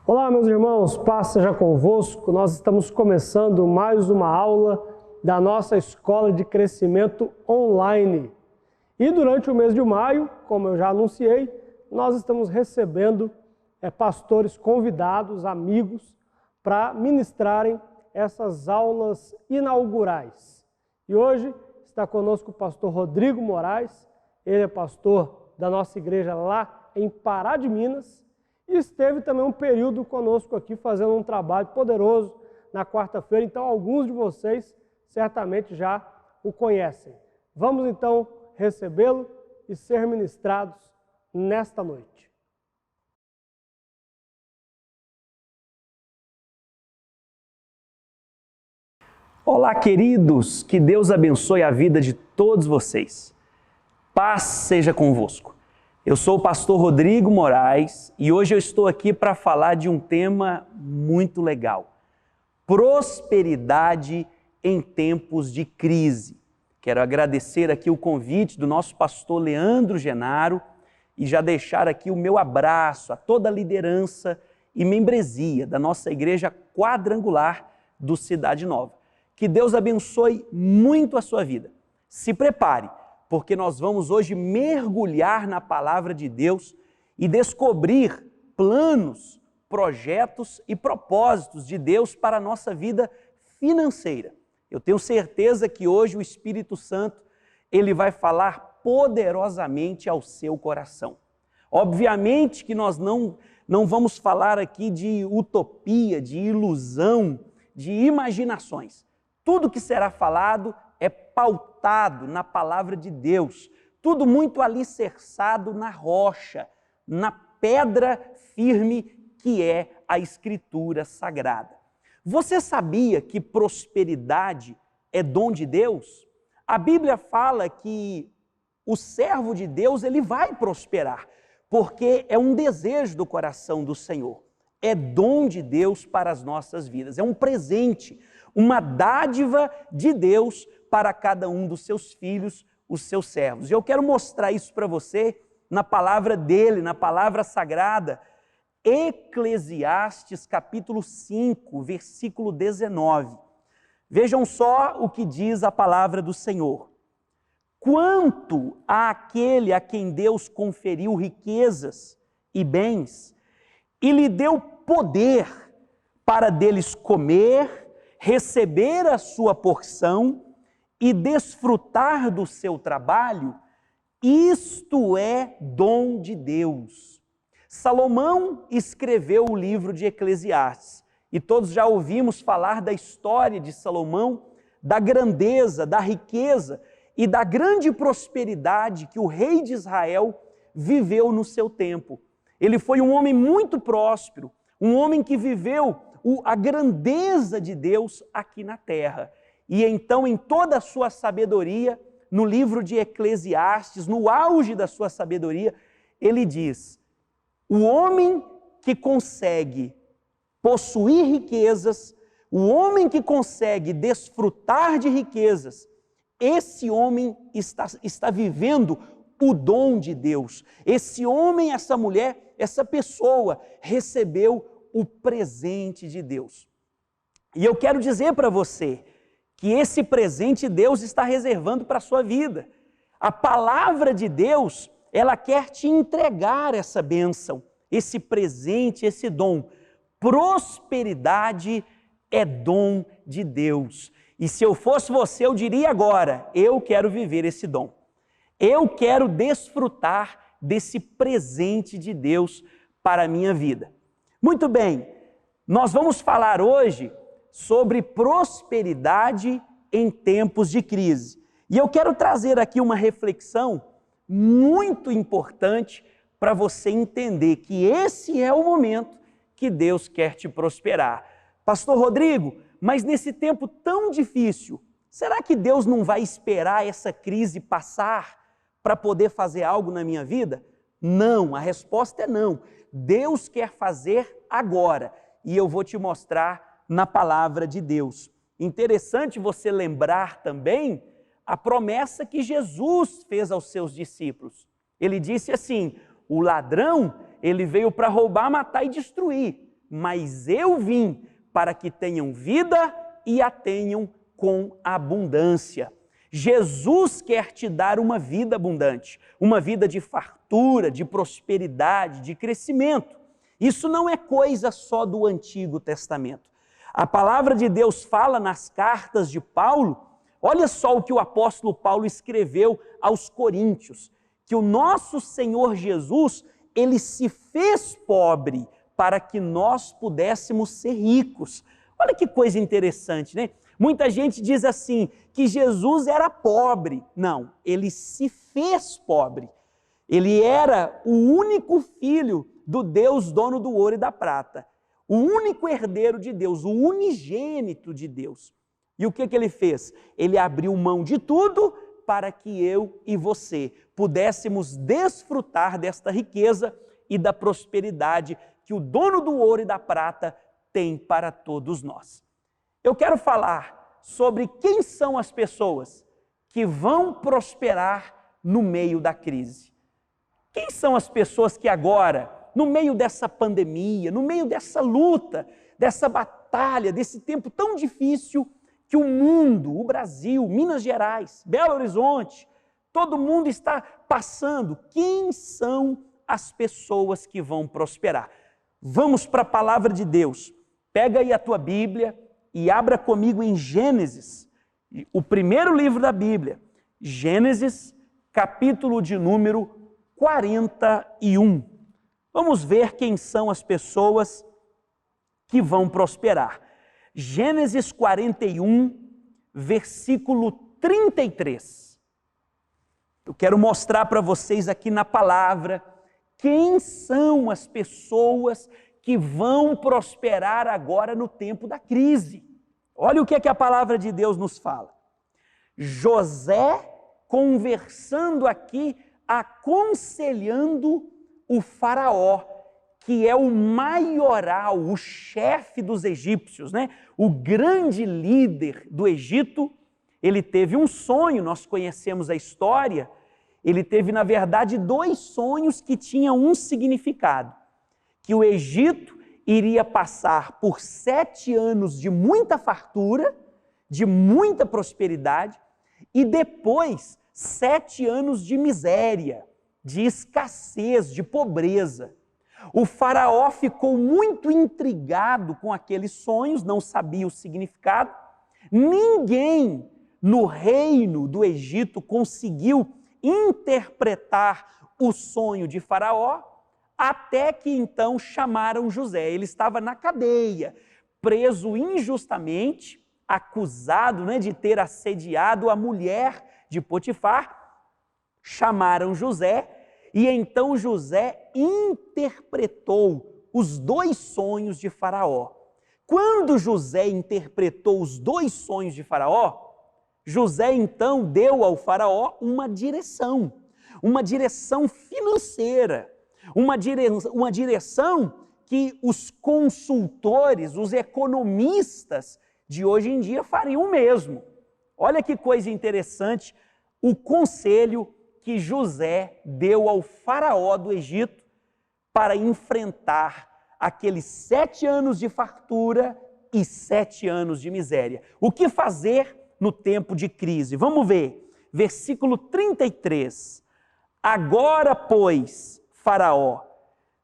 Olá, meus irmãos, paz seja convosco. Nós estamos começando mais uma aula da nossa Escola de Crescimento Online. E durante o mês de maio, como eu já anunciei, nós estamos recebendo pastores convidados, amigos, para ministrarem essas aulas inaugurais. E hoje está conosco o pastor Rodrigo Moraes, ele é pastor da nossa igreja lá em Pará de Minas, e esteve também um período conosco aqui fazendo um trabalho poderoso na quarta-feira, então alguns de vocês certamente já o conhecem. Vamos então recebê-lo e ser ministrados nesta noite. Olá, queridos, que Deus abençoe a vida de todos vocês. Paz seja convosco. Eu sou o pastor Rodrigo Moraes e hoje eu estou aqui para falar de um tema muito legal: prosperidade em tempos de crise. Quero agradecer aqui o convite do nosso pastor Leandro Genaro e já deixar aqui o meu abraço a toda a liderança e membresia da nossa igreja quadrangular do Cidade Nova. Que Deus abençoe muito a sua vida. Se prepare, porque nós vamos hoje mergulhar na palavra de Deus e descobrir planos, projetos e propósitos de Deus para a nossa vida financeira. Eu tenho certeza que hoje o Espírito Santo, ele vai falar poderosamente ao seu coração. Obviamente que nós não vamos falar aqui de utopia, de ilusão, de imaginações. Tudo que será falado é pautado na palavra de Deus, tudo muito alicerçado na rocha, na pedra firme que é a Escritura Sagrada. Você sabia que prosperidade é dom de Deus? A Bíblia fala que o servo de Deus ele vai prosperar, porque é um desejo do coração do Senhor. É dom de Deus para as nossas vidas, é um presente, uma dádiva de Deus para cada um dos seus filhos, os seus servos. E eu quero mostrar isso para você na palavra dele, na palavra sagrada, Eclesiastes capítulo 5, versículo 19. Vejam só o que diz a palavra do Senhor. Quanto àquele a quem Deus conferiu riquezas e bens, e lhe deu poder para deles comer, receber a sua porção e desfrutar do seu trabalho, isto é dom de Deus. Salomão escreveu o livro de Eclesiastes e todos já ouvimos falar da história de Salomão, da grandeza, da riqueza e da grande prosperidade que o rei de Israel viveu no seu tempo. Ele foi um homem muito próspero, um homem que viveu a grandeza de Deus aqui na terra. E então, em toda a sua sabedoria, no livro de Eclesiastes, no auge da sua sabedoria, ele diz: o homem que consegue possuir riquezas, o homem que consegue desfrutar de riquezas, esse homem está vivendo o dom de Deus. Esse homem, essa mulher, essa pessoa recebeu o presente de Deus. E eu quero dizer para você que esse presente Deus está reservando para a sua vida. A palavra de Deus, ela quer te entregar essa bênção, esse presente, esse dom. Prosperidade é dom de Deus. E se eu fosse você, eu diria agora: eu quero viver esse dom. Eu quero desfrutar desse presente de Deus para a minha vida. Muito bem, nós vamos falar hoje sobre prosperidade em tempos de crise. E eu quero trazer aqui uma reflexão muito importante para você entender que esse é o momento que Deus quer te prosperar. Pastor Rodrigo, mas nesse tempo tão difícil, será que Deus não vai esperar essa crise passar para poder fazer algo na minha vida? Não, a resposta é não. Deus quer fazer agora e eu vou te mostrar na palavra de Deus. Interessante você lembrar também a promessa que Jesus fez aos seus discípulos. Ele disse assim: o ladrão, ele veio para roubar, matar e destruir, mas eu vim para que tenham vida e a tenham com abundância. Jesus quer te dar uma vida abundante, uma vida de fartura, de prosperidade, de crescimento. Isso não é coisa só do Antigo Testamento. A palavra de Deus fala nas cartas de Paulo, olha só o que o apóstolo Paulo escreveu aos Coríntios, que o nosso Senhor Jesus, ele se fez pobre para que nós pudéssemos ser ricos. Olha que coisa interessante, né? Muita gente diz assim, que Jesus era pobre. Não, ele se fez pobre. Ele era o único filho do Deus dono do ouro e da prata. O único herdeiro de Deus, o unigênito de Deus. E o que ele fez? Ele abriu mão de tudo para que eu e você pudéssemos desfrutar desta riqueza e da prosperidade que o dono do ouro e da prata tem para todos nós. Eu quero falar sobre quem são as pessoas que vão prosperar no meio da crise. Quem são as pessoas que agora, no meio dessa pandemia, no meio dessa luta, dessa batalha, desse tempo tão difícil que o mundo, o Brasil, Minas Gerais, Belo Horizonte, todo mundo está passando, quem são as pessoas que vão prosperar? Vamos para a palavra de Deus. Pega aí a tua Bíblia e abra comigo em Gênesis, o primeiro livro da Bíblia, Gênesis, capítulo de número 41. Vamos ver quem são as pessoas que vão prosperar. Gênesis 41, versículo 33. Eu quero mostrar para vocês aqui na palavra quem são as pessoas que vão prosperar agora no tempo da crise. Olha o que é que a palavra de Deus nos fala. José conversando aqui, aconselhando o faraó, que é o maioral, o chefe dos egípcios, né? O grande líder do Egito. Ele teve um sonho, nós conhecemos a história. Ele teve, na verdade, 2 sonhos que tinham um significado. Que o Egito iria passar por 7 anos de muita fartura, de muita prosperidade, e depois 7 anos de miséria, de escassez, de pobreza. O faraó ficou muito intrigado com aqueles sonhos, não sabia o significado. Ninguém no reino do Egito conseguiu interpretar o sonho de faraó, até que então chamaram José. Ele estava na cadeia, preso injustamente, acusado, né, de ter assediado a mulher de Potifar. Chamaram José e então José interpretou os 2 sonhos de faraó. Quando José interpretou os 2 sonhos de faraó, José então deu ao faraó uma direção financeira, uma direção que os consultores, os economistas de hoje em dia fariam o mesmo. Olha que coisa interessante, o conselho que José deu ao faraó do Egito para enfrentar aqueles 7 anos de fartura e 7 anos de miséria. O que fazer no tempo de crise? Vamos ver, versículo 33. Agora, pois, faraó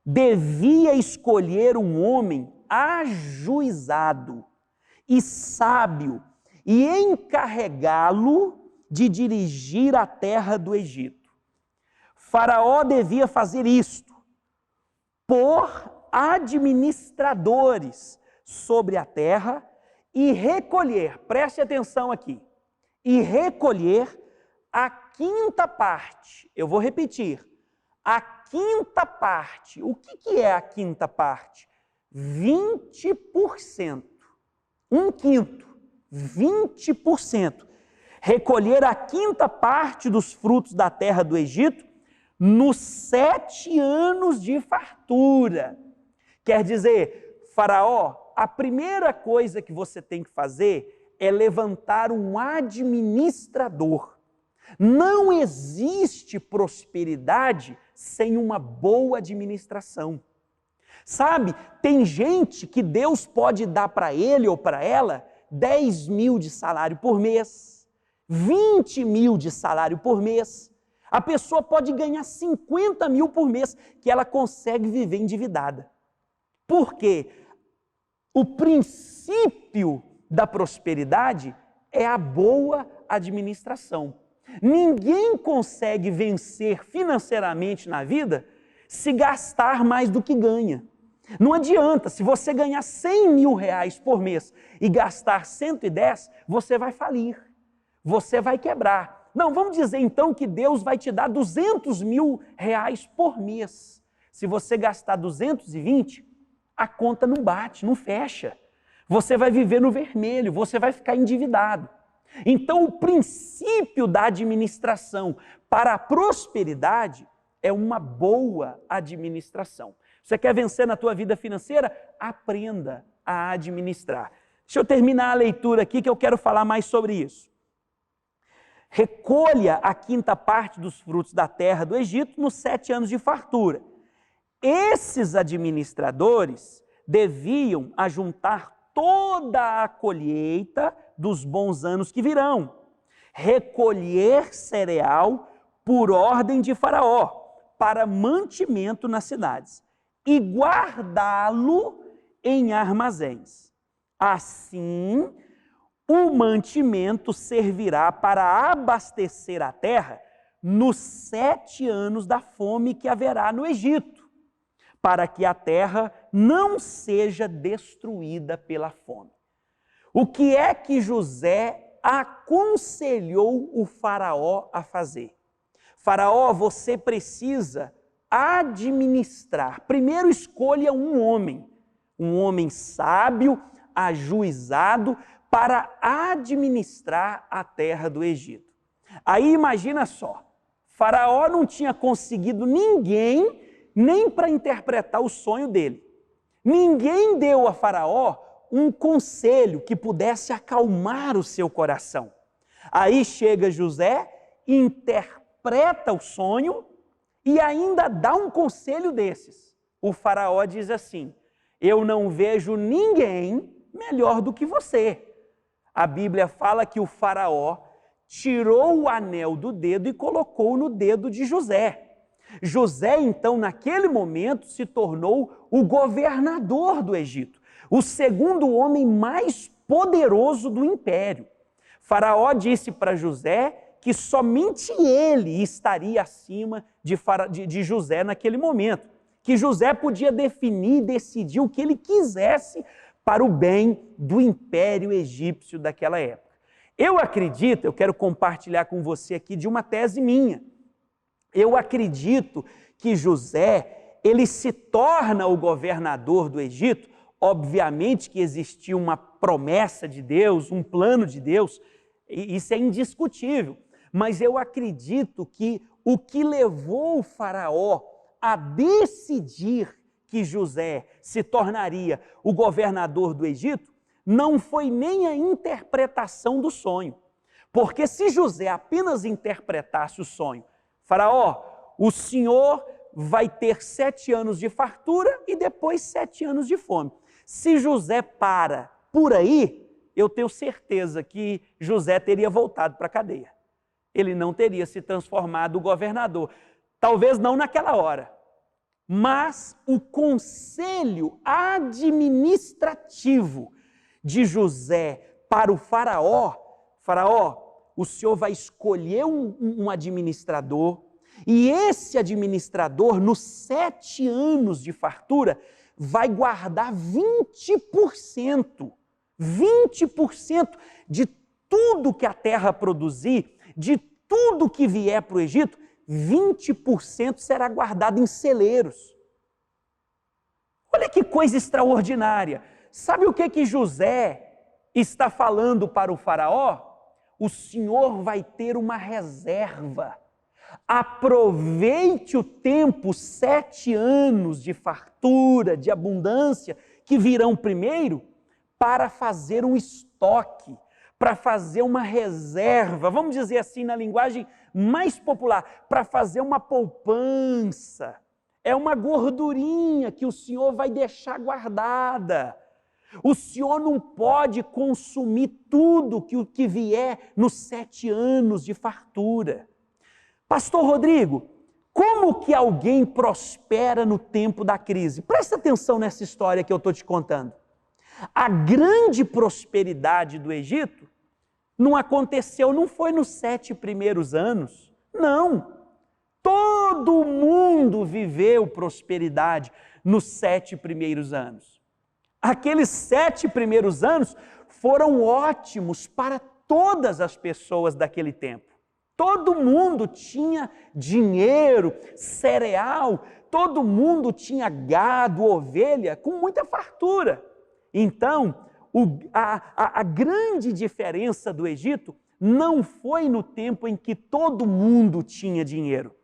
devia escolher um homem ajuizado e sábio e encarregá-lo de dirigir a terra do Egito. Faraó devia fazer isto, pôr administradores sobre a terra e recolher, preste atenção aqui, e recolher a 5ª parte. Eu vou repetir, a 5ª parte. O que é a 5ª parte? 20%. 1/5, 20%. Recolher a 5ª parte dos frutos da terra do Egito nos 7 anos de fartura. Quer dizer, faraó, a primeira coisa que você tem que fazer é levantar um administrador. Não existe prosperidade sem uma boa administração. Sabe, tem gente que Deus pode dar para ele ou para ela 10 mil de salário por mês, 20 mil de salário por mês. A pessoa pode ganhar 50 mil por mês, que ela consegue viver endividada. Por quê? O princípio da prosperidade é a boa administração. Ninguém consegue vencer financeiramente na vida se gastar mais do que ganha. Não adianta, se você ganhar 100 mil reais por mês e gastar 110, você vai falir, você vai quebrar. Não, vamos dizer então que Deus vai te dar 200 mil reais por mês. Se você gastar 220, a conta não bate, não fecha. Você vai viver no vermelho, você vai ficar endividado. Então, o princípio da administração para a prosperidade é uma boa administração. Você quer vencer na tua vida financeira? Aprenda a administrar. Deixa eu terminar a leitura aqui que eu quero falar mais sobre isso. Recolha a quinta parte dos frutos da terra do Egito nos 7 anos de fartura. Esses administradores deviam ajuntar toda a colheita dos bons anos que virão, recolher cereal por ordem de Faraó, para mantimento nas cidades, e guardá-lo em armazéns. Assim, o mantimento servirá para abastecer a terra nos 7 anos da fome que haverá no Egito, para que a terra não seja destruída pela fome. O que é que José aconselhou o Faraó a fazer? Faraó, você precisa administrar. Primeiro escolha um homem sábio, ajuizado, para administrar a terra do Egito. Aí imagina só, Faraó não tinha conseguido ninguém nem para interpretar o sonho dele. Ninguém deu a Faraó um conselho que pudesse acalmar o seu coração. Aí chega José, interpreta o sonho e ainda dá um conselho desses. O Faraó diz assim: eu não vejo ninguém melhor do que você. A Bíblia fala que o Faraó tirou o anel do dedo e colocou no dedo de José. José, então, naquele momento, se tornou o governador do Egito, o segundo homem mais poderoso do império. Faraó disse para José que somente ele estaria acima de José naquele momento, que José podia definir e decidir o que ele quisesse para o bem do império egípcio daquela época. Eu acredito, eu quero compartilhar com você aqui de uma tese minha. Eu acredito que José, ele se torna o governador do Egito. Obviamente que existia uma promessa de Deus, um plano de Deus, e isso é indiscutível. Mas eu acredito que o que levou o Faraó a decidir que José se tornaria o governador do Egito não foi nem a interpretação do sonho. Porque se José apenas interpretasse o sonho, Faraó, o senhor vai ter 7 anos de fartura e depois 7 anos de fome. Se José para por aí, eu tenho certeza que José teria voltado para a cadeia. Ele não teria se transformado em governador. Talvez não naquela hora. Mas o conselho administrativo de José para o Faraó, o senhor vai escolher um administrador, e esse administrador, nos 7 anos de fartura, vai guardar 20% de tudo que a terra produzir, de tudo que vier para o Egito, 20% será guardado em celeiros. Olha que coisa extraordinária. Sabe o que José está falando para o Faraó? O senhor vai ter uma reserva. Aproveite o tempo, 7 anos de fartura, de abundância, que virão primeiro, para fazer um estoque, para fazer uma reserva, vamos dizer assim na linguagem mais popular, para fazer uma poupança. é uma gordurinha que o Senhor vai deixar guardada. O Senhor não pode consumir tudo que vier nos 7 anos de fartura. Pastor Rodrigo, como que alguém prospera no tempo da crise? Presta atenção nessa história que eu estou te contando. A grande prosperidade do Egito não aconteceu, não foi nos 7 primeiros anos, não. Todo mundo viveu prosperidade nos 7 primeiros anos. Aqueles 7 primeiros anos foram ótimos para todas as pessoas daquele tempo. Todo mundo tinha dinheiro, cereal, todo mundo tinha gado, ovelha, com muita fartura. Então, a grande diferença do Egito não foi no tempo em que todo mundo tinha dinheiro.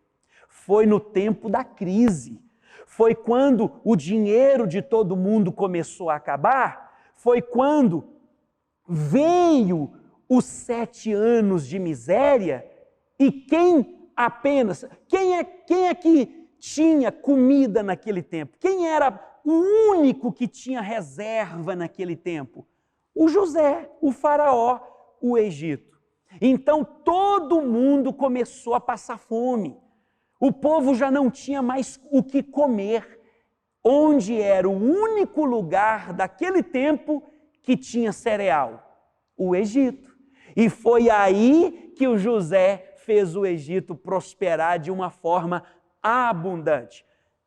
Foi no tempo da crise. Foi quando o dinheiro de todo mundo começou a acabar. Foi quando veio os 7 anos de miséria. E quem é que tinha comida naquele tempo? Quem era o único que tinha reserva naquele tempo? O José, o faraó, o Egito. Então todo mundo começou a passar fome. O povo já não tinha mais o que comer. Onde era o único lugar daquele tempo que tinha cereal? O Egito. E foi aí que o José fez o Egito prosperar de uma forma abundante.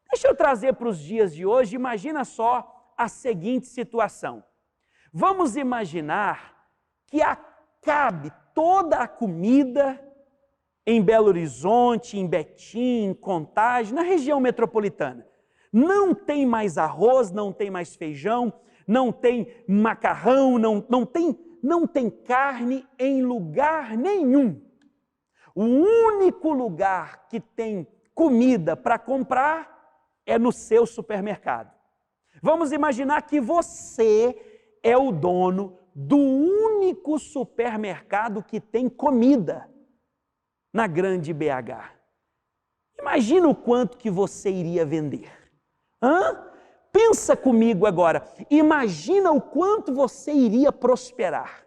Deixa eu trazer para os dias de hoje, imagina só a seguinte situação. Vamos imaginar que acabe toda a comida em Belo Horizonte, em Betim, em Contagem, na região metropolitana. Não tem mais arroz, não tem mais feijão, não tem macarrão, não tem carne em lugar nenhum. O único lugar que tem comida para comprar é no seu supermercado. Vamos imaginar que você é o dono do único supermercado que tem comida na grande BH. Imagina o quanto que você iria vender. Pensa comigo agora. Imagina o quanto você iria prosperar.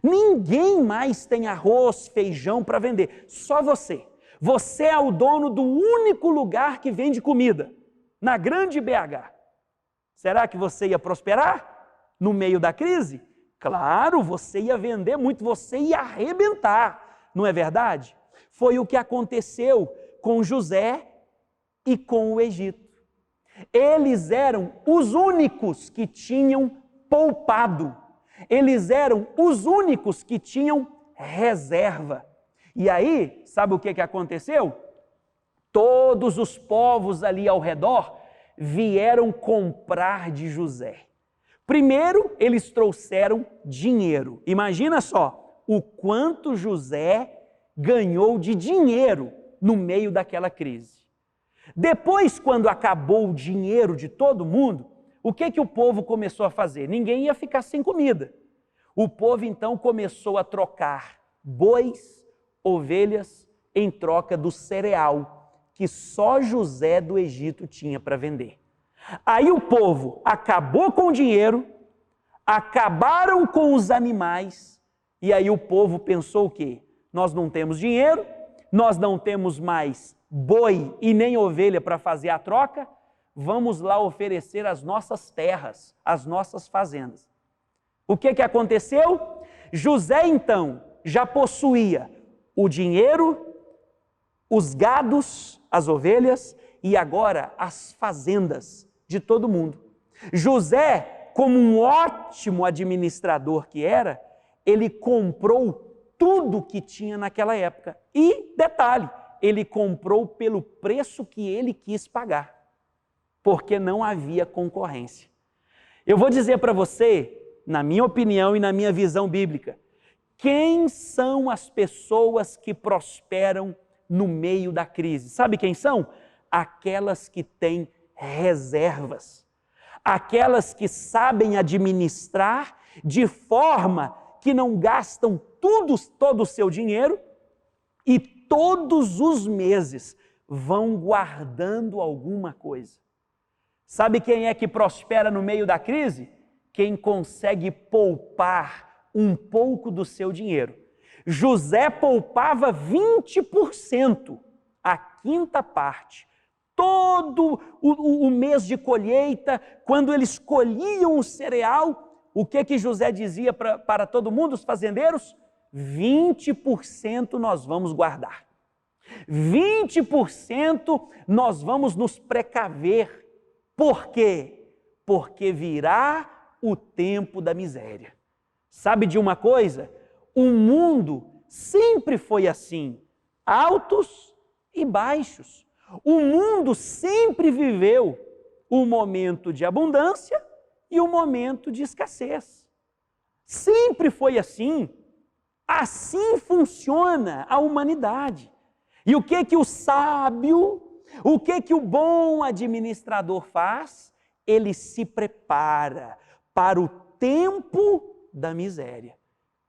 Ninguém mais tem arroz, feijão para vender, só você. Você é o dono do único lugar que vende comida, na grande BH. Será que você ia prosperar no meio da crise? Claro, você ia vender muito, você ia arrebentar, não é verdade? Foi o que aconteceu com José e com o Egito. Eles eram os únicos que tinham poupado. Eles eram os únicos que tinham reserva. E aí, sabe o que aconteceu? Todos os povos ali ao redor vieram comprar de José. Primeiro, eles trouxeram dinheiro. Imagina só o quanto José ganhou de dinheiro no meio daquela crise. Depois, quando acabou o dinheiro de todo mundo, o que o povo começou a fazer? Ninguém ia ficar sem comida. O povo então começou a trocar bois, ovelhas, em troca do cereal que só José do Egito tinha para vender. Aí o povo acabou com o dinheiro, acabaram com os animais, e aí o povo pensou o quê? Nós não temos dinheiro, nós não temos mais boi e nem ovelha para fazer a troca, vamos lá oferecer as nossas terras, as nossas fazendas. O que aconteceu? José, então, já possuía o dinheiro, os gados, as ovelhas e agora as fazendas de todo mundo. José, como um ótimo administrador que era, ele comprou tudo que tinha naquela época. E, detalhe, ele comprou pelo preço que ele quis pagar, porque não havia concorrência. Eu vou dizer para você, na minha opinião e na minha visão bíblica, quem são as pessoas que prosperam no meio da crise? Sabe quem são? Aquelas que têm reservas, aquelas que sabem administrar de forma que não gastam todo o seu dinheiro e todos os meses vão guardando alguma coisa. Sabe quem é que prospera no meio da crise? Quem consegue poupar um pouco do seu dinheiro. José poupava 20%, a quinta parte. Todo o mês de colheita, quando eles colhiam o cereal, o que José dizia para todo mundo, os fazendeiros? 20% nós vamos guardar. 20% nós vamos nos precaver. Por quê? Porque virá o tempo da miséria. Sabe de uma coisa? O mundo sempre foi assim, altos e baixos. O mundo sempre viveu um momento de abundância e um momento de escassez. Sempre foi assim. Assim funciona a humanidade. E o que o sábio, o que o bom administrador faz? Ele se prepara para o tempo da miséria.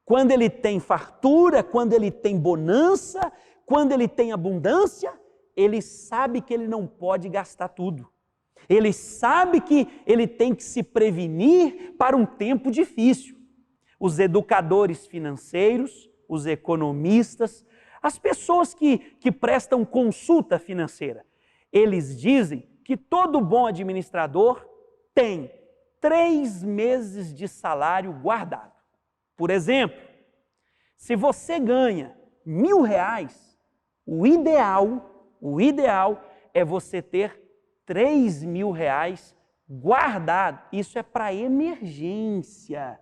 Quando ele tem fartura, quando ele tem bonança, quando ele tem abundância, ele sabe que ele não pode gastar tudo. Ele sabe que ele tem que se prevenir para um tempo difícil. Os educadores financeiros, os economistas, as pessoas que prestam consulta financeira, eles dizem que todo bom administrador tem 3 meses de salário guardado. Por exemplo, se você ganha R$1.000, o ideal é você ter R$3.000 guardado. Isso é para emergência.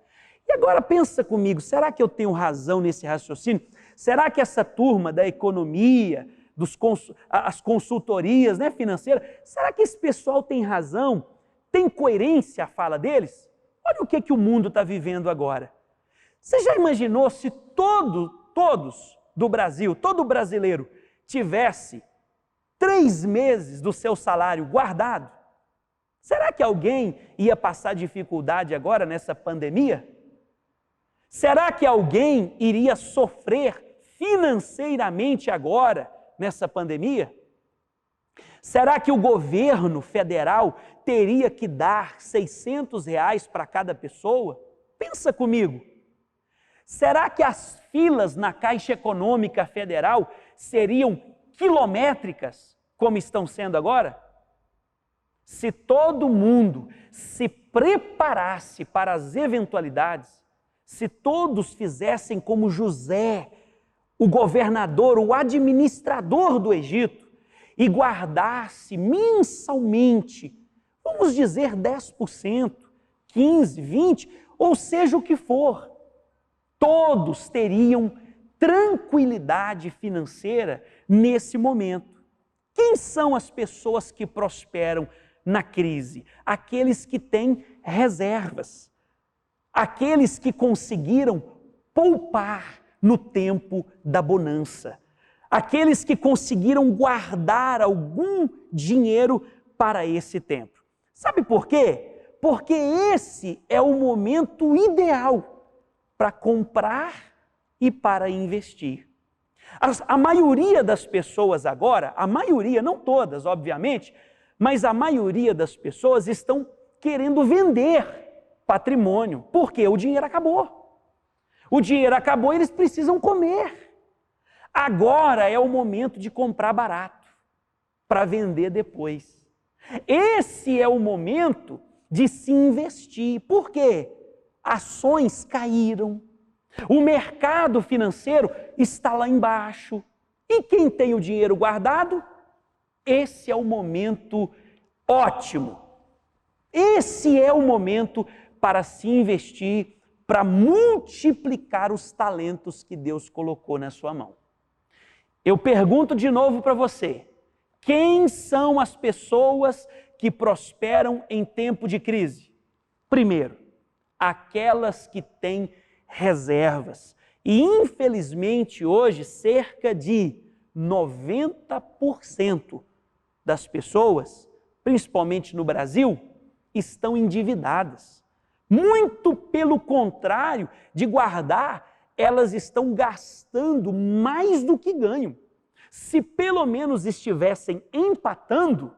E agora pensa comigo, será que eu tenho razão nesse raciocínio? Será que essa turma da economia, as consultorias financeiras, será que esse pessoal tem razão? Tem coerência a fala deles? Olha o que o mundo está vivendo agora. Você já imaginou se todos do Brasil, todo brasileiro, tivesse 3 meses do seu salário guardado? Será que alguém ia passar dificuldade agora nessa pandemia? Será que alguém iria sofrer financeiramente agora nessa pandemia? Será que o governo federal teria que dar R$600 para cada pessoa? Pensa comigo. Será que as filas na Caixa Econômica Federal seriam quilométricas, como estão sendo agora? Se todo mundo se preparasse para as eventualidades, se todos fizessem como José, o governador, o administrador do Egito, e guardasse mensalmente, vamos dizer 10%, 15%, 20%, ou seja o que for, todos teriam tranquilidade financeira nesse momento. Quem são as pessoas que prosperam na crise? Aqueles que têm reservas, aqueles que conseguiram poupar no tempo da bonança, aqueles que conseguiram guardar algum dinheiro para esse tempo. Sabe por quê? Porque esse é o momento ideal para comprar e para investir. A maioria das pessoas agora, a maioria, não todas, obviamente, mas a maioria das pessoas estão querendo vender patrimônio. Por quê? O dinheiro acabou. O dinheiro acabou e eles precisam comer. Agora é o momento de comprar barato, para vender depois. Esse é o momento de se investir. Por quê? Ações caíram. O mercado financeiro está lá embaixo. E quem tem o dinheiro guardado? Esse é o momento ótimo. Esse é o momento para se investir, para multiplicar os talentos que Deus colocou na sua mão. Eu pergunto de novo para você, quem são as pessoas que prosperam em tempo de crise? Primeiro, aquelas que têm reservas. E infelizmente hoje cerca de 90% das pessoas, principalmente no Brasil, estão endividadas. Muito pelo contrário de guardar, elas estão gastando mais do que ganham. Se pelo menos estivessem empatando,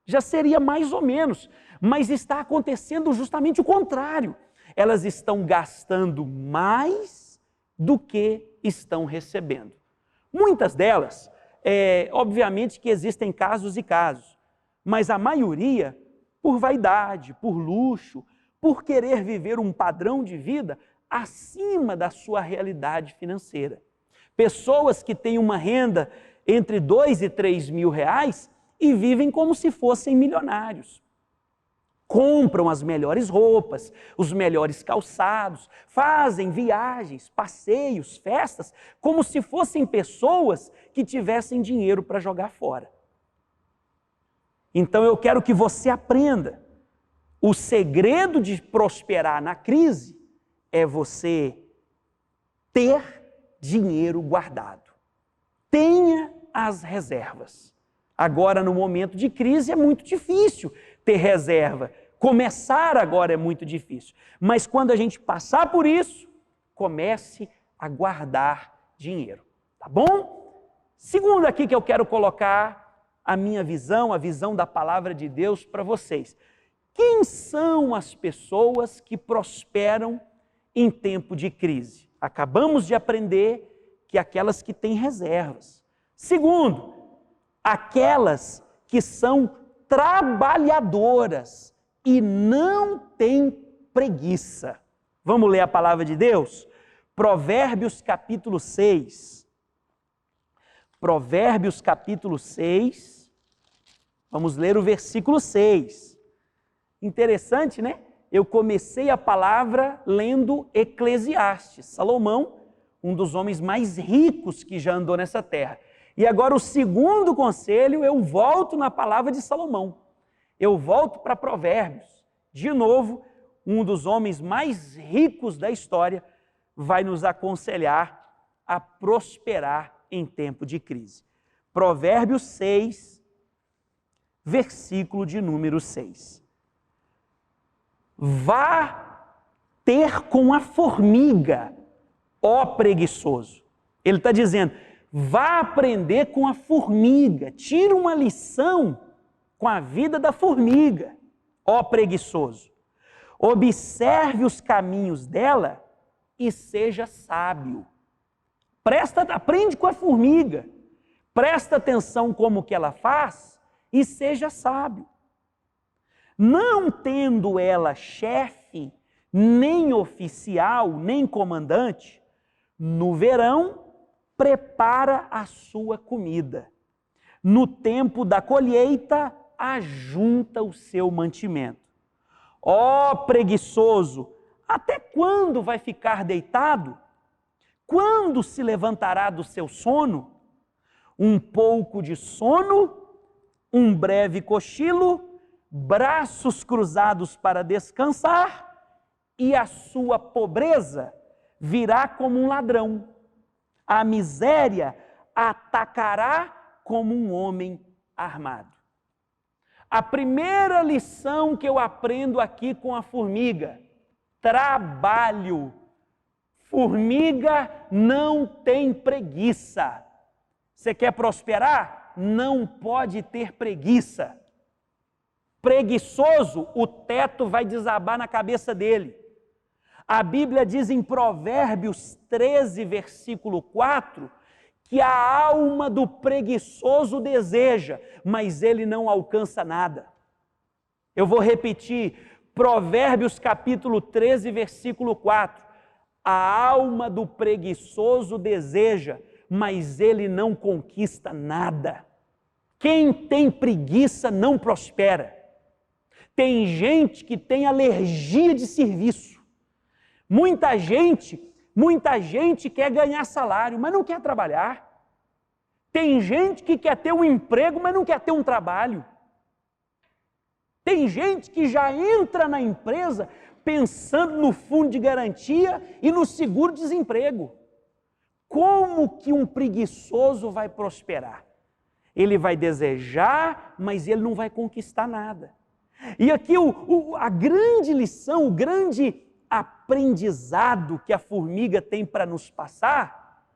já seria mais ou menos. Mas está acontecendo justamente o contrário. Elas estão gastando mais do que estão recebendo. Muitas delas, obviamente que existem casos e casos, mas a maioria, por vaidade, por luxo, por querer viver um padrão de vida acima da sua realidade financeira. Pessoas que têm uma renda entre 2 e 3 mil reais e vivem como se fossem milionários. Compram as melhores roupas, os melhores calçados, fazem viagens, passeios, festas, como se fossem pessoas que tivessem dinheiro para jogar fora. Então eu quero que você aprenda. O segredo de prosperar na crise é você ter dinheiro guardado. Tenha as reservas. Agora, no momento de crise, é muito difícil ter reserva. Começar agora é muito difícil. Mas quando a gente passar por isso, comece a guardar dinheiro. Tá bom? Segundo aqui que eu quero colocar a minha visão, a visão da palavra de Deus para vocês. Quem são as pessoas que prosperam em tempo de crise? Acabamos de aprender que aquelas que têm reservas. Segundo, aquelas que são trabalhadoras e não têm preguiça. Vamos ler a palavra de Deus? Provérbios capítulo 6. Provérbios capítulo 6. Vamos ler o versículo 6. Interessante, né? Eu comecei a palavra lendo Eclesiastes. Salomão, um dos homens mais ricos que já andou nessa terra. E agora o segundo conselho, eu volto na palavra de Salomão. Eu volto para Provérbios. De novo, um dos homens mais ricos da história vai nos aconselhar a prosperar em tempo de crise. Provérbios 6, versículo de número 6. Vá ter com a formiga, ó preguiçoso. Ele está dizendo, vá aprender com a formiga, tira uma lição com a vida da formiga, ó preguiçoso. Observe os caminhos dela e seja sábio. Aprende com a formiga, presta atenção como que ela faz e seja sábio. Não tendo ela chefe, nem oficial, nem comandante, no verão prepara a sua comida. No tempo da colheita, ajunta o seu mantimento. Ó preguiçoso, até quando vai ficar deitado? Quando se levantará do seu sono? Um pouco de sono, um breve cochilo, braços cruzados para descansar, e a sua pobreza virá como um ladrão. A miséria atacará como um homem armado. A primeira lição que eu aprendo aqui com a formiga: trabalho. Formiga não tem preguiça. Você quer prosperar? Não pode ter preguiça. Preguiçoso, o teto vai desabar na cabeça dele. A Bíblia diz em Provérbios 13, versículo 4, que a alma do preguiçoso deseja, mas ele não alcança nada. Eu vou repetir, Provérbios capítulo 13, versículo 4. A alma do preguiçoso deseja, mas ele não conquista nada. Quem tem preguiça não prospera. Tem gente que tem alergia de serviço. Muita gente quer ganhar salário, mas não quer trabalhar. Tem gente que quer ter um emprego, mas não quer ter um trabalho. Tem gente que já entra na empresa pensando no fundo de garantia e no seguro-desemprego. Como que um preguiçoso vai prosperar? Ele vai desejar, mas ele não vai conquistar nada. E aqui a grande lição, o grande aprendizado que a formiga tem para nos passar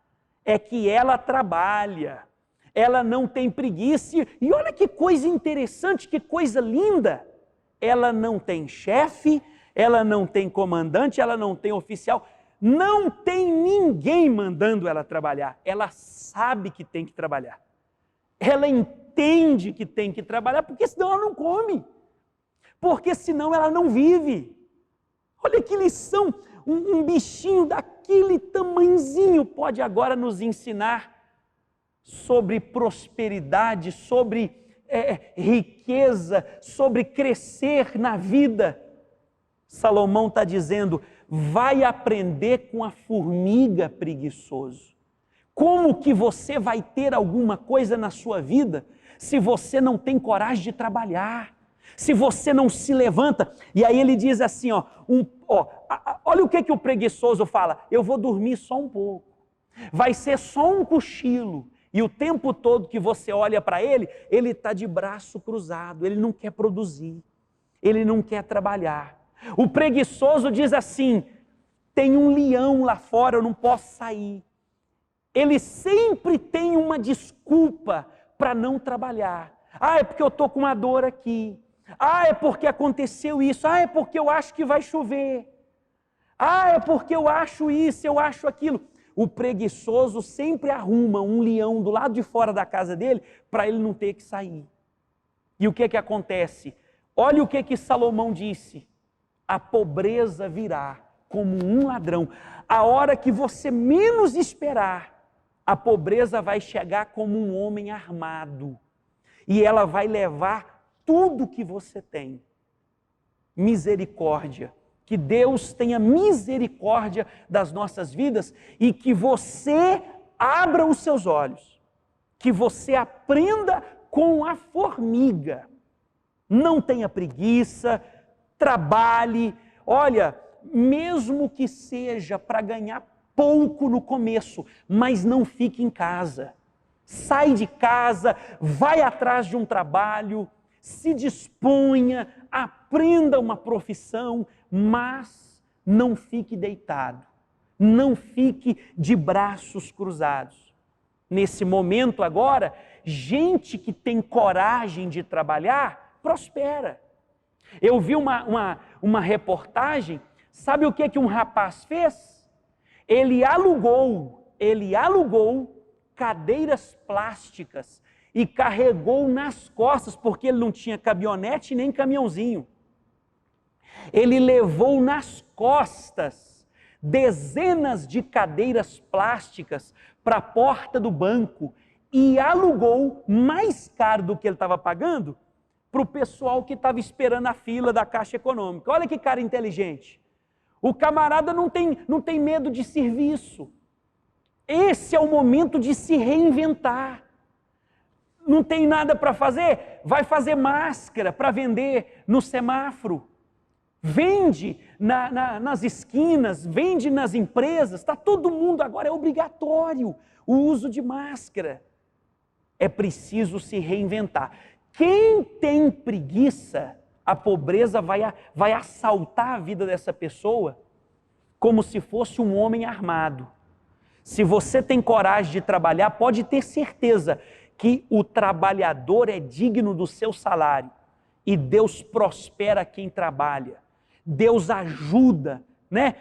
é que ela trabalha, ela não tem preguiça, e olha que coisa interessante, que coisa linda, ela não tem chefe, ela não tem comandante, ela não tem oficial, não tem ninguém mandando ela trabalhar, ela sabe que tem que trabalhar, ela entende que tem que trabalhar, porque senão ela não come, porque senão ela não vive. Olha que lição, um bichinho daquele tamanzinho pode agora nos ensinar sobre prosperidade, sobre riqueza, sobre crescer na vida. Salomão está dizendo, vai aprender com a formiga, preguiçoso. Como que você vai ter alguma coisa na sua vida se você não tem coragem de trabalhar? Se você não se levanta? E aí ele diz assim, olha o que o preguiçoso fala, eu vou dormir só um pouco, vai ser só um cochilo. E o tempo todo que você olha para ele está de braço cruzado, ele não quer produzir, ele não quer trabalhar. O preguiçoso diz assim, tem um leão lá fora, eu não posso sair. Ele sempre tem uma desculpa para não trabalhar. Ah, é porque eu estou com uma dor aqui. Ah, é porque aconteceu isso. Ah, é porque eu acho que vai chover. Ah, é porque eu acho isso, eu acho aquilo. O preguiçoso sempre arruma um leão do lado de fora da casa dele para ele não ter que sair. E o que acontece? Olha o que Salomão disse. A pobreza virá como um ladrão. A hora que você menos esperar, a pobreza vai chegar como um homem armado. E ela vai levar tudo que você tem. Misericórdia. Que Deus tenha misericórdia das nossas vidas e que você abra os seus olhos, que você aprenda com a formiga. Não tenha preguiça, trabalhe, olha, mesmo que seja para ganhar pouco no começo, mas não fique em casa. Sai de casa, vai atrás de um trabalho, se disponha, aprenda uma profissão, mas não fique deitado, não fique de braços cruzados. Nesse momento agora, gente que tem coragem de trabalhar, prospera. Eu vi uma reportagem, sabe o que um rapaz fez? Ele alugou cadeiras plásticas e carregou nas costas, porque ele não tinha caminhonete nem caminhãozinho. Ele levou nas costas dezenas de cadeiras plásticas para a porta do banco e alugou mais caro do que ele estava pagando para o pessoal que estava esperando a fila da Caixa Econômica. Olha que cara inteligente. O camarada não tem medo de serviço. Esse é o momento de se reinventar. Não tem nada para fazer? Vai fazer máscara para vender no semáforo. Vende nas esquinas, vende nas empresas. Está todo mundo agora, é obrigatório o uso de máscara. É preciso se reinventar. Quem tem preguiça, a pobreza vai assaltar a vida dessa pessoa como se fosse um homem armado. Se você tem coragem de trabalhar, pode ter certeza que o trabalhador é digno do seu salário e Deus prospera quem trabalha. Deus ajuda, né?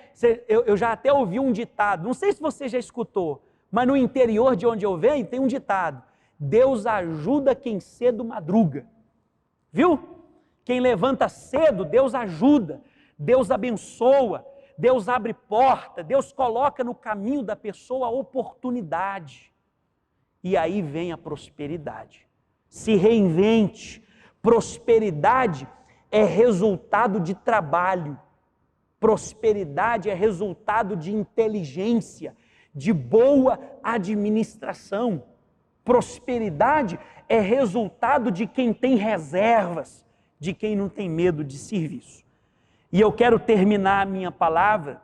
Eu já até ouvi um ditado, não sei se você já escutou, mas no interior de onde eu venho tem um ditado: Deus ajuda quem cedo madruga. Viu? Quem levanta cedo, Deus ajuda, Deus abençoa, Deus abre porta, Deus coloca no caminho da pessoa a oportunidade. E aí vem a prosperidade. Se reinvente. Prosperidade é resultado de trabalho. Prosperidade é resultado de inteligência, de boa administração. Prosperidade é resultado de quem tem reservas, de quem não tem medo de serviço. E eu quero terminar a minha palavra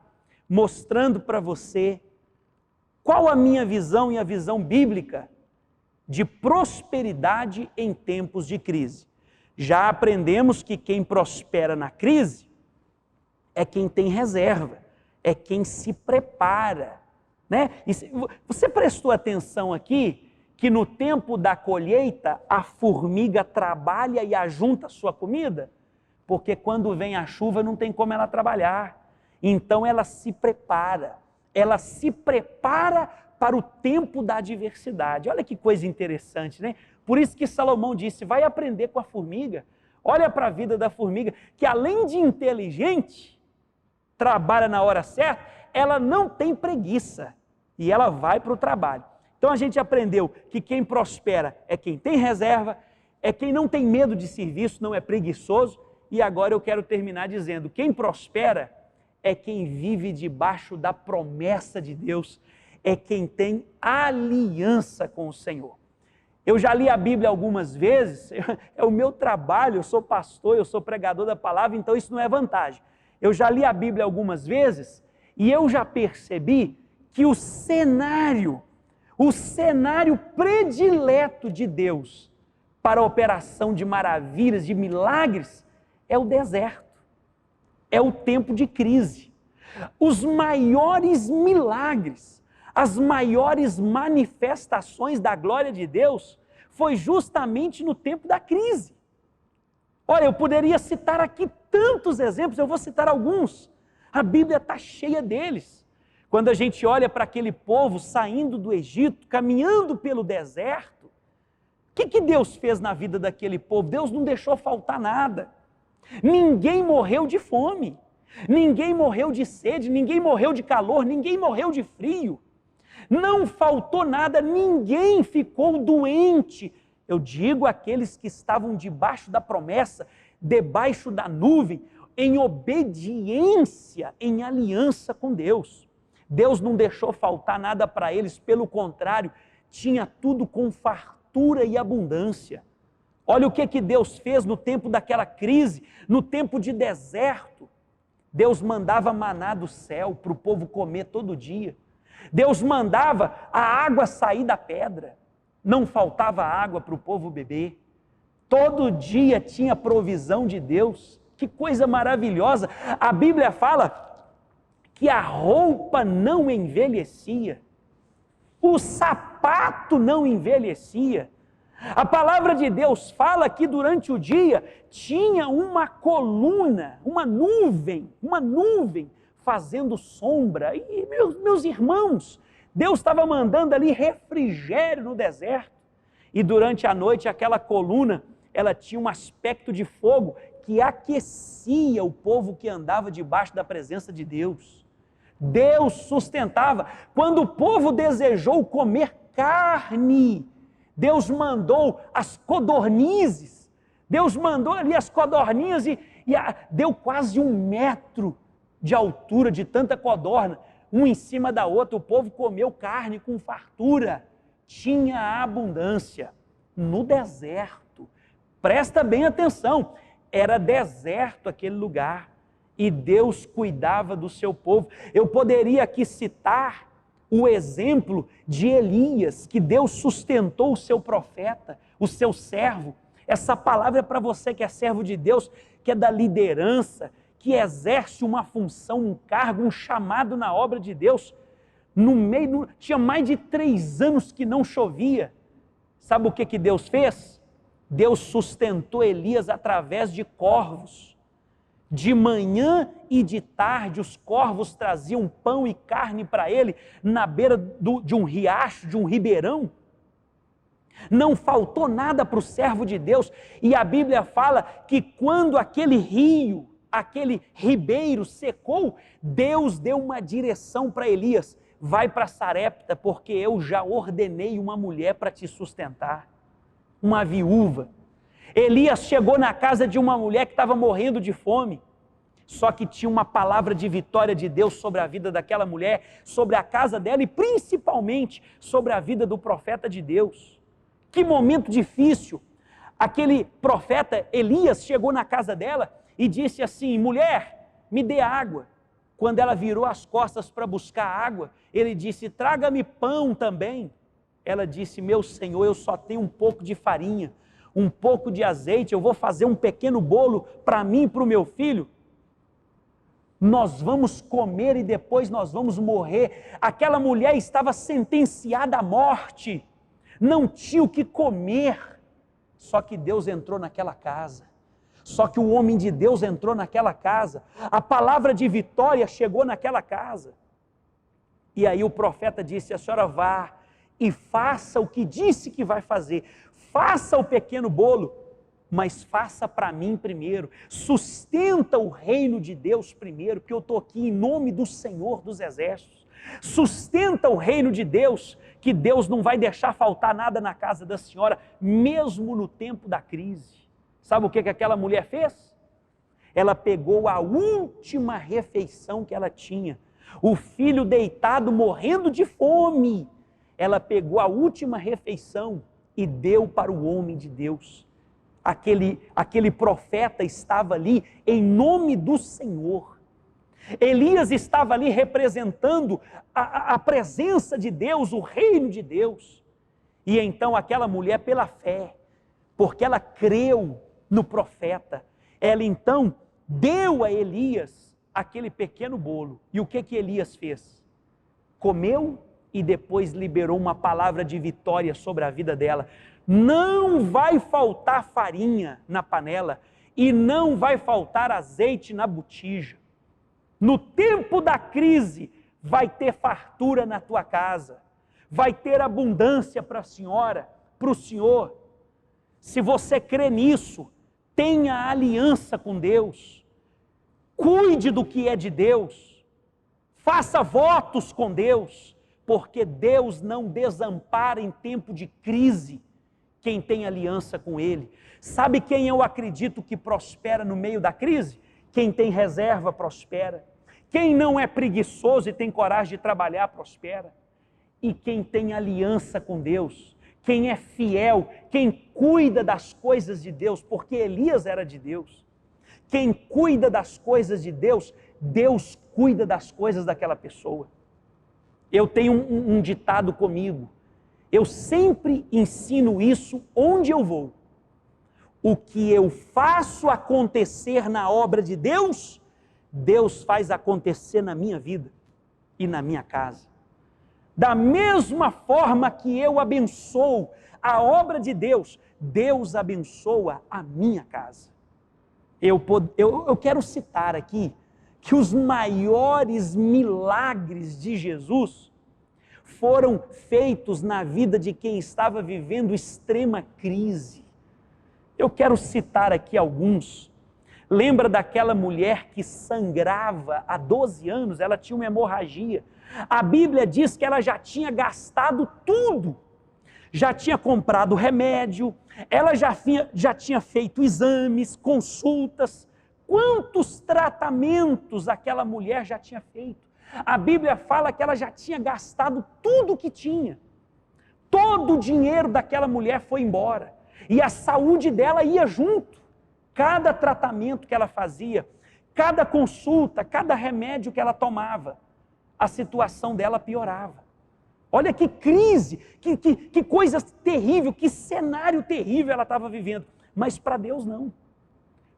mostrando para você qual a minha visão e a visão bíblica de prosperidade em tempos de crise. Já aprendemos que quem prospera na crise é quem tem reserva, é quem se prepara, né? E você prestou atenção aqui que no tempo da colheita a formiga trabalha e ajunta a sua comida? Porque quando vem a chuva não tem como ela trabalhar. Então ela se prepara para o tempo da adversidade. Olha que coisa interessante, né? Por isso que Salomão disse, vai aprender com a formiga. Olha para a vida da formiga, que além de inteligente, trabalha na hora certa, ela não tem preguiça e ela vai para o trabalho. Então a gente aprendeu que quem prospera é quem tem reserva, é quem não tem medo de serviço, não é preguiçoso. E agora eu quero terminar dizendo, quem prospera é quem vive debaixo da promessa de Deus, é quem tem aliança com o Senhor. Eu já li a Bíblia algumas vezes, é o meu trabalho, eu sou pastor, eu sou pregador da palavra, então isso não é vantagem. Eu já li a Bíblia algumas vezes e eu já percebi que o cenário predileto de Deus para a operação de maravilhas, de milagres, é o deserto, é o tempo de crise. Os maiores milagres, as maiores manifestações da glória de Deus foi justamente no tempo da crise. Olha, eu poderia citar aqui tantos exemplos, eu vou citar alguns. A Bíblia está cheia deles. Quando a gente olha para aquele povo saindo do Egito, caminhando pelo deserto, o que Deus fez na vida daquele povo? Deus não deixou faltar nada. Ninguém morreu de fome, ninguém morreu de sede, ninguém morreu de calor, ninguém morreu de frio. Não faltou nada, ninguém ficou doente. Eu digo aqueles que estavam debaixo da promessa, debaixo da nuvem, em obediência, em aliança com Deus. Deus não deixou faltar nada para eles, pelo contrário, tinha tudo com fartura e abundância. Olha o que Deus fez no tempo daquela crise, no tempo de deserto. Deus mandava maná do céu para o povo comer todo dia. Deus mandava a água sair da pedra. Não faltava água para o povo beber. Todo dia tinha provisão de Deus. Que coisa maravilhosa. A Bíblia fala que a roupa não envelhecia. O sapato não envelhecia. A palavra de Deus fala que durante o dia tinha uma coluna, uma nuvem fazendo sombra. E meus irmãos, Deus estava mandando ali refrigério no deserto. E durante a noite aquela coluna, ela tinha um aspecto de fogo que aquecia o povo que andava debaixo da presença de Deus. Deus sustentava. Quando o povo desejou comer carne, Deus mandou as codornizes, Deus mandou ali as codorninhas e deu quase 1 metro de altura de tanta codorna, uma em cima da outra. O povo comeu carne com fartura, tinha abundância no deserto. Presta bem atenção, era deserto aquele lugar e Deus cuidava do seu povo. Eu poderia aqui citar o exemplo de Elias, que Deus sustentou o seu profeta, o seu servo. Essa palavra é para você que é servo de Deus, que é da liderança, que exerce uma função, um cargo, um chamado na obra de Deus. Tinha mais de 3 anos que não chovia. Sabe o que Deus fez? Deus sustentou Elias através de corvos. De manhã e de tarde, os corvos traziam pão e carne para ele na beira de um riacho, de um ribeirão. Não faltou nada para o servo de Deus. E a Bíblia fala que quando aquele rio, aquele ribeiro secou, Deus deu uma direção para Elias: vai para Sarepta, porque eu já ordenei uma mulher para te sustentar, uma viúva. Elias chegou na casa de uma mulher que estava morrendo de fome, só que tinha uma palavra de vitória de Deus sobre a vida daquela mulher, sobre a casa dela e principalmente sobre a vida do profeta de Deus. Que momento difícil! Aquele profeta Elias chegou na casa dela e disse assim: mulher, me dê água. Quando ela virou as costas para buscar água, ele disse: traga-me pão também. Ela disse: meu senhor, eu só tenho um pouco de farinha, um pouco de azeite, eu vou fazer um pequeno bolo para mim e para o meu filho. Nós vamos comer e depois nós vamos morrer. Aquela mulher estava sentenciada à morte. não tinha o que comer. Só que Deus entrou naquela casa. Só que o homem de Deus entrou naquela casa. A palavra de vitória chegou naquela casa. E aí o profeta disse: a senhora vá e faça o que disse que vai fazer. Faça o pequeno bolo, mas faça para mim primeiro. Sustenta o reino de Deus primeiro, porque eu estou aqui em nome do Senhor dos Exércitos. Sustenta o reino de Deus, que Deus não vai deixar faltar nada na casa da senhora, mesmo no tempo da crise. Sabe o que aquela mulher fez? Ela pegou a última refeição que ela tinha, o filho deitado morrendo de fome. Ela pegou a última refeição e deu para o homem de Deus. Aquele profeta estava ali em nome do Senhor. Elias estava ali representando a presença de Deus, o reino de Deus. E então aquela mulher, pela fé, porque ela creu no profeta, ela então deu a Elias aquele pequeno bolo. E o que Elias fez? Comeu e depois liberou uma palavra de vitória sobre a vida dela. Não vai faltar farinha na panela e não vai faltar azeite na botija. No tempo da crise, vai ter fartura na tua casa, vai ter abundância para a senhora, para o senhor. Se você crê nisso, tenha aliança com Deus, cuide do que é de Deus, faça votos com Deus, porque Deus não desampara em tempo de crise quem tem aliança com Ele. Sabe quem eu acredito que prospera no meio da crise? Quem tem reserva prospera. Quem não é preguiçoso e tem coragem de trabalhar prospera. E quem tem aliança com Deus, quem é fiel, quem cuida das coisas de Deus, porque Elias era de Deus. Quem cuida das coisas de Deus, Deus cuida das coisas daquela pessoa. Eu tenho um ditado comigo, eu sempre ensino isso onde eu vou. O que eu faço acontecer na obra de Deus, Deus faz acontecer na minha vida e na minha casa. Da mesma forma que eu abençoo a obra de Deus, Deus abençoa a minha casa. Eu quero citar aqui que os maiores milagres de Jesus foram feitos na vida de quem estava vivendo extrema crise. Eu quero citar aqui alguns. Lembra daquela mulher que sangrava há 12 anos, ela tinha uma hemorragia. A Bíblia diz que ela já tinha gastado tudo, já tinha comprado remédio, ela já tinha feito exames, consultas. Quantos tratamentos aquela mulher já tinha feito? A Bíblia fala que ela já tinha gastado tudo o que tinha. Todo o dinheiro daquela mulher foi embora. E a saúde dela ia junto. Cada tratamento que ela fazia, cada consulta, cada remédio que ela tomava, a situação dela piorava. Olha que crise, que coisa terrível, que cenário terrível ela estava vivendo. Mas para Deus não.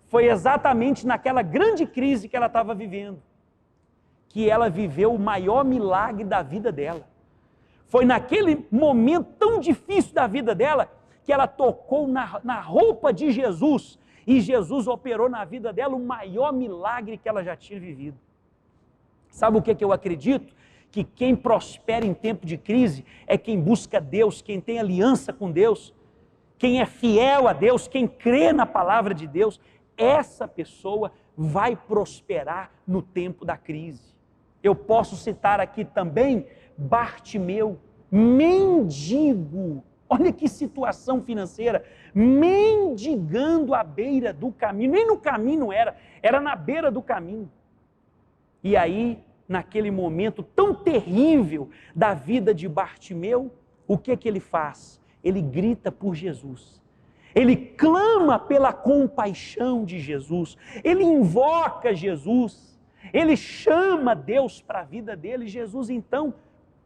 Foi exatamente naquela grande crise que ela estava vivendo que ela viveu o maior milagre da vida dela. Foi naquele momento tão difícil da vida dela que ela tocou na roupa de Jesus e Jesus operou na vida dela o maior milagre que ela já tinha vivido. Sabe o que eu acredito? Que quem prospera em tempo de crise é quem busca Deus, quem tem aliança com Deus, quem é fiel a Deus, quem crê na palavra de Deus. Essa pessoa vai prosperar no tempo da crise. Eu posso citar aqui também Bartimeu, mendigo. Olha que situação financeira, mendigando à beira do caminho. Nem no caminho era na beira do caminho. E aí, naquele momento tão terrível da vida de Bartimeu, o que ele faz? Ele grita por Jesus. Ele clama pela compaixão de Jesus. Ele invoca Jesus. Ele chama Deus para a vida dele. Jesus então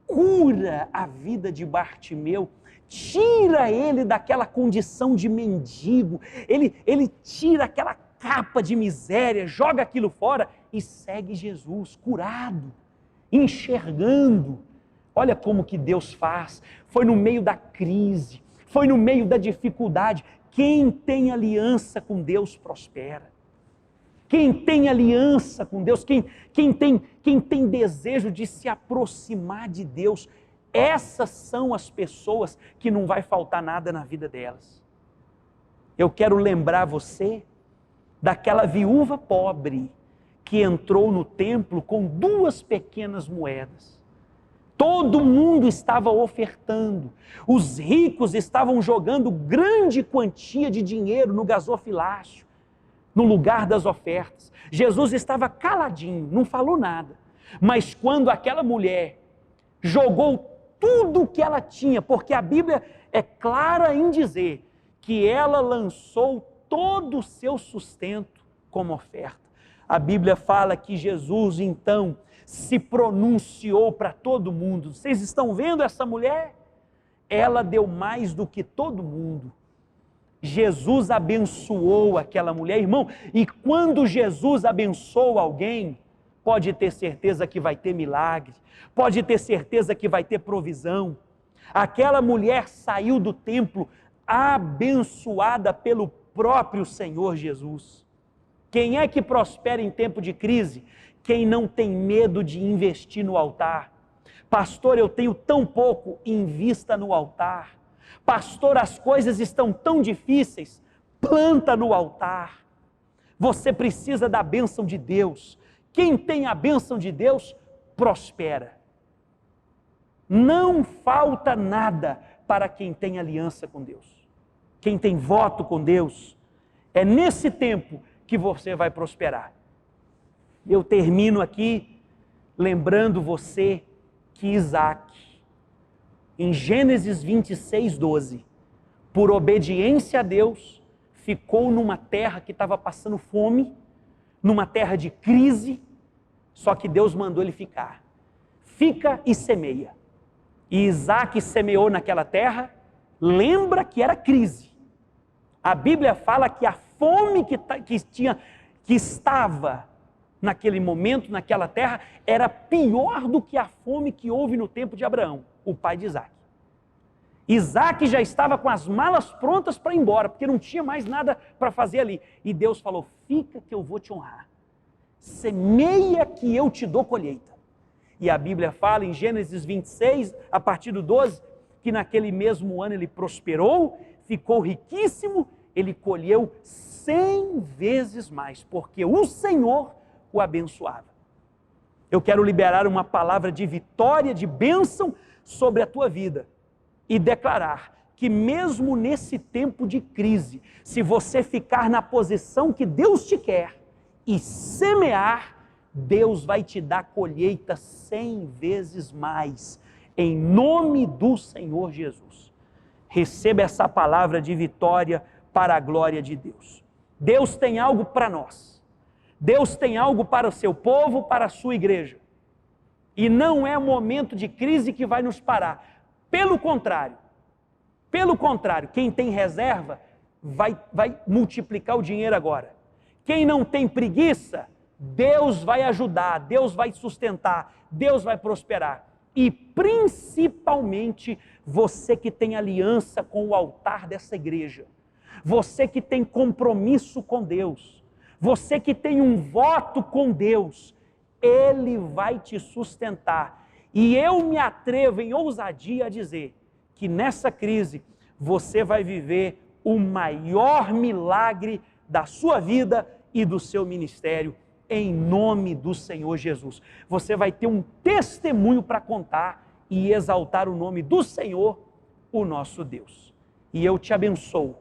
cura a vida de Bartimeu, tira ele daquela condição de mendigo, ele tira aquela capa de miséria, joga aquilo fora e segue Jesus, curado, enxergando, Olha como que Deus faz. Foi no meio da crise, foi no meio da dificuldade. Quem tem aliança com Deus prospera. Quem tem aliança com Deus, quem tem desejo de se aproximar de Deus, essas são as pessoas que não vai faltar nada na vida delas. Eu quero lembrar você daquela viúva pobre que entrou no templo com 2 pequenas moedas. Todo mundo estava ofertando, os ricos estavam jogando grande quantia de dinheiro no gasofilácio, no lugar das ofertas. Jesus estava caladinho, não falou nada. Mas quando aquela mulher jogou tudo o que ela tinha, porque a Bíblia é clara em dizer que ela lançou todo o seu sustento como oferta. A Bíblia fala que Jesus então se pronunciou para todo mundo. Vocês estão vendo essa mulher? Ela deu mais do que todo mundo. Jesus abençoou aquela mulher, irmão, e quando Jesus abençoa alguém, pode ter certeza que vai ter milagre, pode ter certeza que vai ter provisão. Aquela mulher saiu do templo abençoada pelo próprio Senhor Jesus. Quem é que prospera em tempo de crise? Quem não tem medo de investir no altar. Pastor, eu tenho tão pouco, invista no altar. Pastor, as coisas estão tão difíceis, planta no altar. Você precisa da bênção de Deus. Quem tem a bênção de Deus, prospera. Não falta nada para quem tem aliança com Deus. Quem tem voto com Deus, é nesse tempo que você vai prosperar. Eu termino aqui lembrando você que Isaac, em Gênesis 26, 12, por obediência a Deus, ficou numa terra que estava passando fome, numa terra de crise, só que Deus mandou ele ficar. Fica e semeia. E Isaac semeou naquela terra, lembra que era crise. A Bíblia fala que a fome que estava naquele momento, naquela terra, era pior do que a fome que houve no tempo de Abraão, o pai de Isaac. Isaac já estava com as malas prontas para ir embora, porque não tinha mais nada para fazer ali. E Deus falou, fica que eu vou te honrar. Semeia que eu te dou colheita. E a Bíblia fala em Gênesis 26, a partir do 12, que naquele mesmo ano ele prosperou, ficou riquíssimo, ele colheu 100 vezes mais, porque o Senhor o abençoava. Eu quero liberar uma palavra de vitória, de bênção sobre a tua vida e declarar que mesmo nesse tempo de crise, se você ficar na posição que Deus te quer e semear, Deus vai te dar colheita 100 vezes mais, em nome do Senhor Jesus. Receba essa palavra de vitória para a glória de Deus. Deus tem algo para nós. Deus tem algo para o seu povo, para a sua igreja. E não é momento de crise que vai nos parar. Pelo contrário, quem tem reserva vai multiplicar o dinheiro agora. Quem não tem preguiça, Deus vai ajudar, Deus vai sustentar, Deus vai prosperar. E principalmente você que tem aliança com o altar dessa igreja, você que tem compromisso com Deus, você que tem um voto com Deus, Ele vai te sustentar. E eu me atrevo em ousadia a dizer que nessa crise você vai viver o maior milagre da sua vida e do seu ministério, em nome do Senhor Jesus. Você vai ter um testemunho para contar e exaltar o nome do Senhor, o nosso Deus. E eu te abençoo,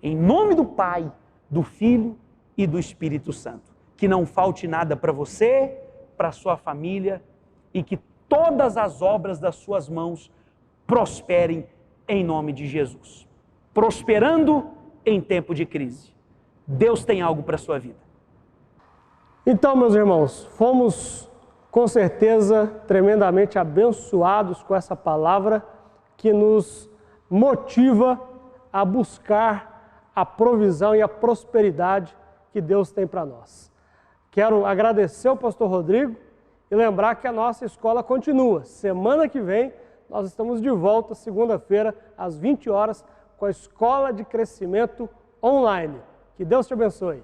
em nome do Pai, do Filho e do Espírito Santo. Que não falte nada para você, para a sua família e que todas as obras das suas mãos prosperem em nome de Jesus. Prosperando em tempo de crise. Deus tem algo para a sua vida. Então, meus irmãos, fomos com certeza tremendamente abençoados com essa palavra que nos motiva a buscar a provisão e a prosperidade que Deus tem para nós. Quero agradecer ao pastor Rodrigo. e lembrar que a nossa escola continua. Semana que vem nós estamos de volta, segunda-feira, às 20 horas, com a Escola de Crescimento Online. Que Deus te abençoe.